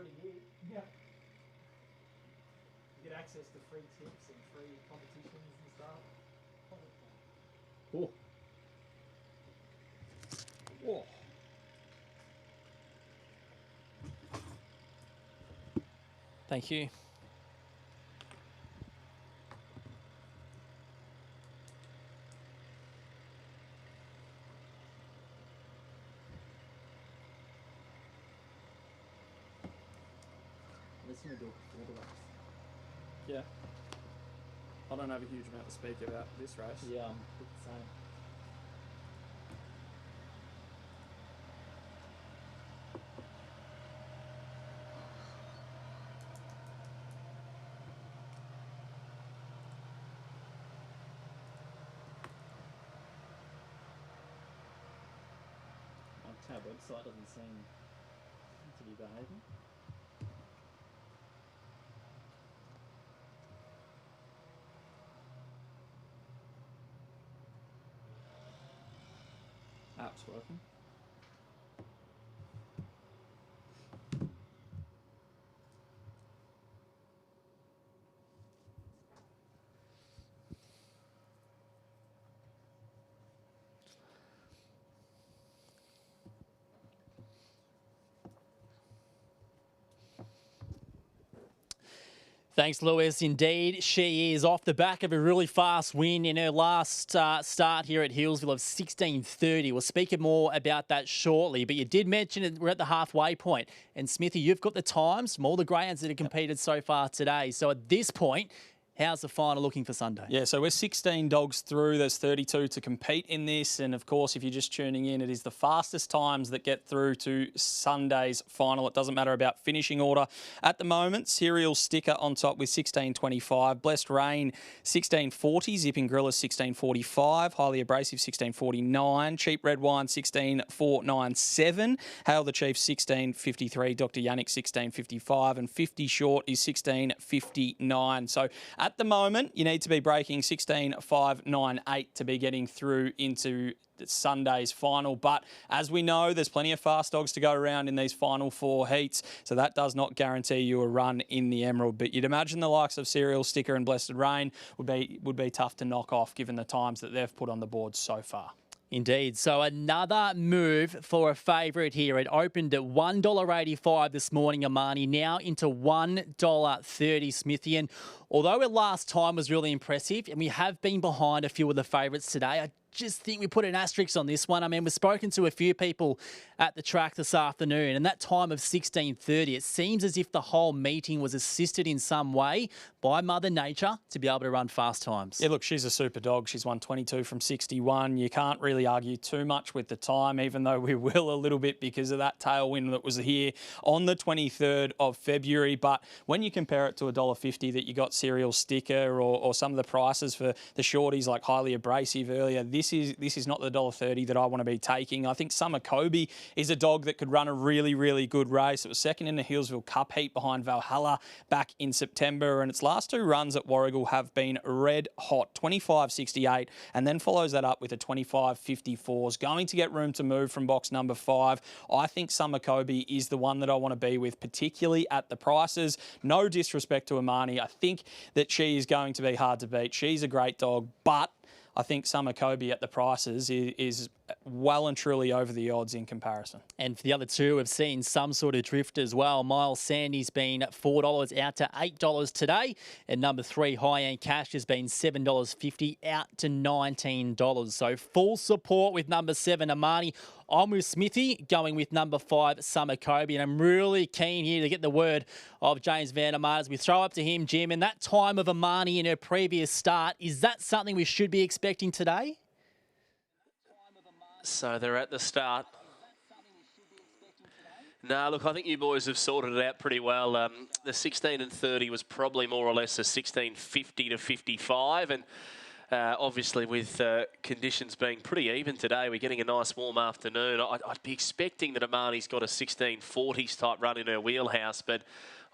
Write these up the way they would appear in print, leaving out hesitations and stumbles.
pretty good. Yeah. You get access to free tips and free competitions and stuff. Oh. Whoa. Thank you. Listen to do all the race. Yeah. I don't have a huge amount to speak about this race. Yeah, I'm the same. My tab website doesn't seem to be behaving. App's working. Thanks, Lewis. Indeed, she is off the back of a really fast win in her last start here at Hillsville of 16:30. We'll speak more about that shortly, but you did mention it, we're at the halfway point. And Smithy, you've got the times from all the greyhounds that have competed so far today. So at this point, how's the final looking for Sunday? Yeah, so we're 16 dogs through. There's 32 to compete in this. And, of course, if you're just tuning in, it is the fastest times that get through to Sunday's final. It doesn't matter about finishing order. At the moment, Serial Sticker on top with 16.25. Blessed Rain, 16.40. Zipping Gorilla, 16.45. Highly Abrasive, 16.49. Cheap Red Wine, 16.497. Hail the Chief, 16.53. Dr. Yannick, 16.55. And 50 short is 16.59. So, at the moment, you need to be breaking 16.598 to be getting through into Sunday's final. But as we know, there's plenty of fast dogs to go around in these final four heats, so that does not guarantee you a run in the Emerald. But you'd imagine the likes of Serial Sticker and Blessed Rain would be tough to knock off given the times that they've put on the board so far. Indeed. So another move for a favourite here. It opened at $1.85 this morning, Amani, now into $1.30, Smithy. And although it last time was really impressive, and we have been behind a few of the favourites today, I just think we put an asterisk on this one. I mean, we've spoken to a few people at the track this afternoon, and that time of 16:30, it seems as if the whole meeting was assisted in some way by Mother Nature to be able to run fast times. Yeah, look, she's a super dog. She's won 22 from 61. You can't really argue too much with the time, even though we will a little bit because of that tailwind that was here on the 23rd of February. But when you compare it to $1.50 that you got Serial Sticker or some of the prices for the shorties like Highly Abrasive earlier, this is not the $1.30 that I want to be taking. I think Summer Kobe is a dog that could run a really, really good race. It was second in the Hillsville Cup heat behind Valhalla back in September, and its last two runs at Warragul have been red hot, 25.68, and then follows that up with a 25.54. Is going to get room to move from box number 5. I think Summer Kobe is the one that I want to be with, particularly at the prices. No disrespect to Amani. I think that she is going to be hard to beat. She's a great dog, but I think Summer Kobe at the prices is well and truly over the odds in comparison. And for the other two, we've seen some sort of drift as well. Miles Sandy's been $4 out to $8 today. And number 3, High End Cash, has been $7.50 out to $19. So full support with number 7, Amani. I'm with Smithy, going with number 5, Summer Kobe. And I'm really keen here to get the word of James Vandermeer as we throw up to him, Jim. And that time of Amani in her previous start, is that something we should be expecting today? So they're at the start. No, look, I think you boys have sorted it out pretty well. The 16 and 30 was probably more or less a 16.50 to 55. And obviously with conditions being pretty even today, we're getting a nice warm afternoon. I'd be expecting that Amani's got a 1640s type run in her wheelhouse, but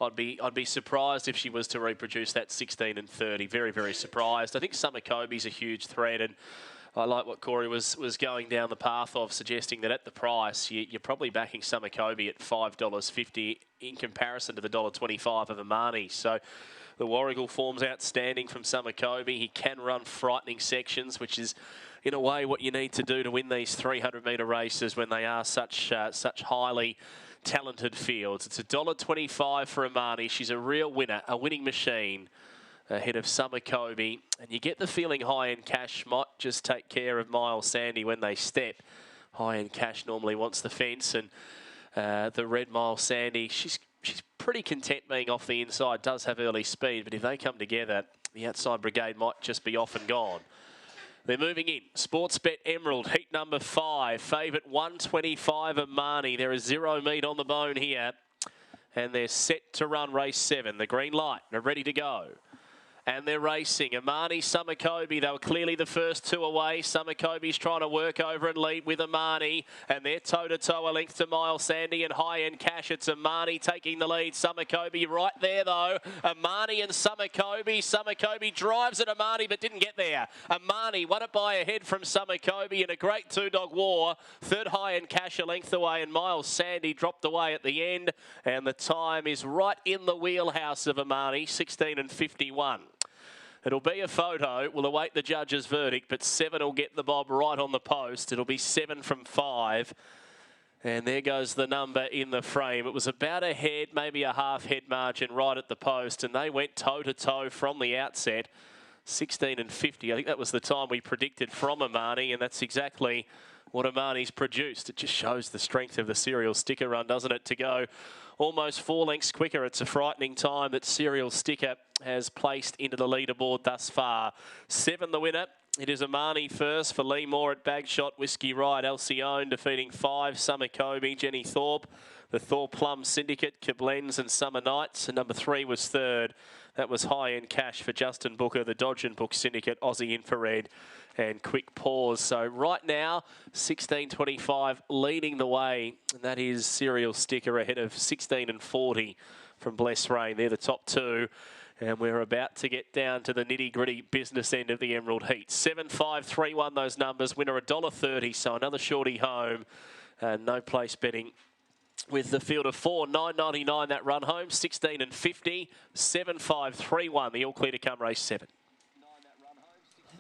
I'd be surprised if she was to reproduce that 16 and 30. Very, very surprised. I think Summer Kobe's a huge threat, and I like what Corey was going down the path of, suggesting that at the price, you're probably backing Summercoby at $5.50 in comparison to the $1.25 of Amani. So the Warrigal form's outstanding from Summercoby. He can run frightening sections, which is, in a way, what you need to do to win these 300-metre races when they are such highly talented fields. It's $1.25 for Amani. She's a real winner, a winning machine, ahead of Summercoby. And you get the feeling High End Cash might just take care of Miles Sandy when they step. High End Cash normally wants the fence, and the red Miles Sandy, she's pretty content being off the inside, does have early speed, but if they come together, the outside brigade might just be off and gone. They're moving in. Sportsbet Emerald, heat number 5. Favourite 125 Amani. There is 0 meat on the bone here. And they're set to run race 7. The green light, they're ready to go. And they're racing. Amani, Summercoby, they were clearly the first 2 away. Summercoby's trying to work over and lead with Amani. And they're toe-to-toe, a length to Miles Sandy and High End Cash. It's Amani taking the lead. Summercoby right there, though. Amani and Summercoby. Summercoby drives at Amani, but didn't get there. Amani won it by a head from Summercoby in a great 2-dog war. Third, High End Cash a length away, and Miles Sandy dropped away at the end. And the time is right in the wheelhouse of Amani, 16:51. It'll be a photo. We'll await the judge's verdict, but 7 will get the bob right on the post. It'll be 7 from 5. And there goes the number in the frame. It was about a head, maybe a half head margin right at the post, and they went toe-to-toe from the outset. 16:50. I think that was the time we predicted from Amani, and that's exactly what Amani's produced. It just shows the strength of the Serial Sticker run, doesn't it, to go almost 4 lengths quicker. It's a frightening time that Serial Sticker has placed into the leaderboard thus far. 7 the winner. It is Amani first for Lee Moore at Bagshot. Whiskey Ride, Alcyone defeating 5. Summercoby, Jenny Thorpe. The Thorpe Plum Syndicate, Kiblenz and Summer Nights. And number 3 was third. That was High End Cash for Justin Booker, the Dodge and Book Syndicate, Aussie Infrared and Quick Pause. So right now, 16:25 leading the way. And that is Serial Sticker ahead of 16:40 from Bless Rain. They're the top 2. And we're about to get down to the nitty-gritty business end of the Emerald Heat. 7-5-3-1 those numbers. Winner $1.30, so another shorty home. No place betting. With the field of 4, $9.99 that run home, 16:50, 7-5-3-1. The all clear to come race 7.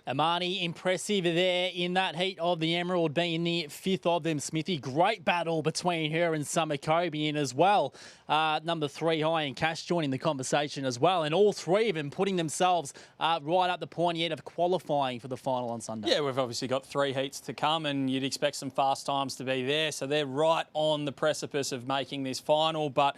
Amani impressive there in that heat of the Emerald, being the 5th of them, Smithy. Great battle between her and Summercoby, and as well, number 3, High End Cash, joining the conversation as well. And all 3 of them putting themselves right up the pointy end of qualifying for the final on Sunday. Yeah, we've obviously got 3 heats to come, and you'd expect some fast times to be there. So they're right on the precipice of making this final, but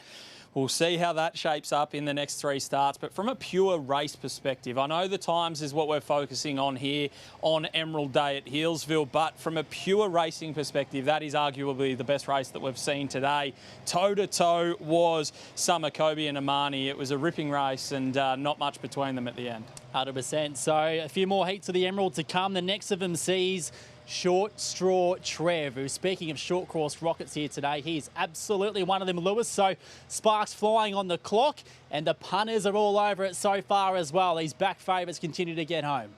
we'll see how that shapes up in the next 3 starts. But from a pure race perspective, I know the times is what we're focusing on here on Emerald Day at Healesville, but from a pure racing perspective, that is arguably the best race that we've seen today. Toe-to-toe was Summercoby and Amani. It was a ripping race, and not much between them at the end. 100%. So a few more heats of the Emerald to come. The next of them sees Short Straw Trev, who, speaking of short course rockets here today, he's absolutely one of them, Lewis. So sparks flying on the clock, and the punters are all over it so far as well. These back favourites continue to get home.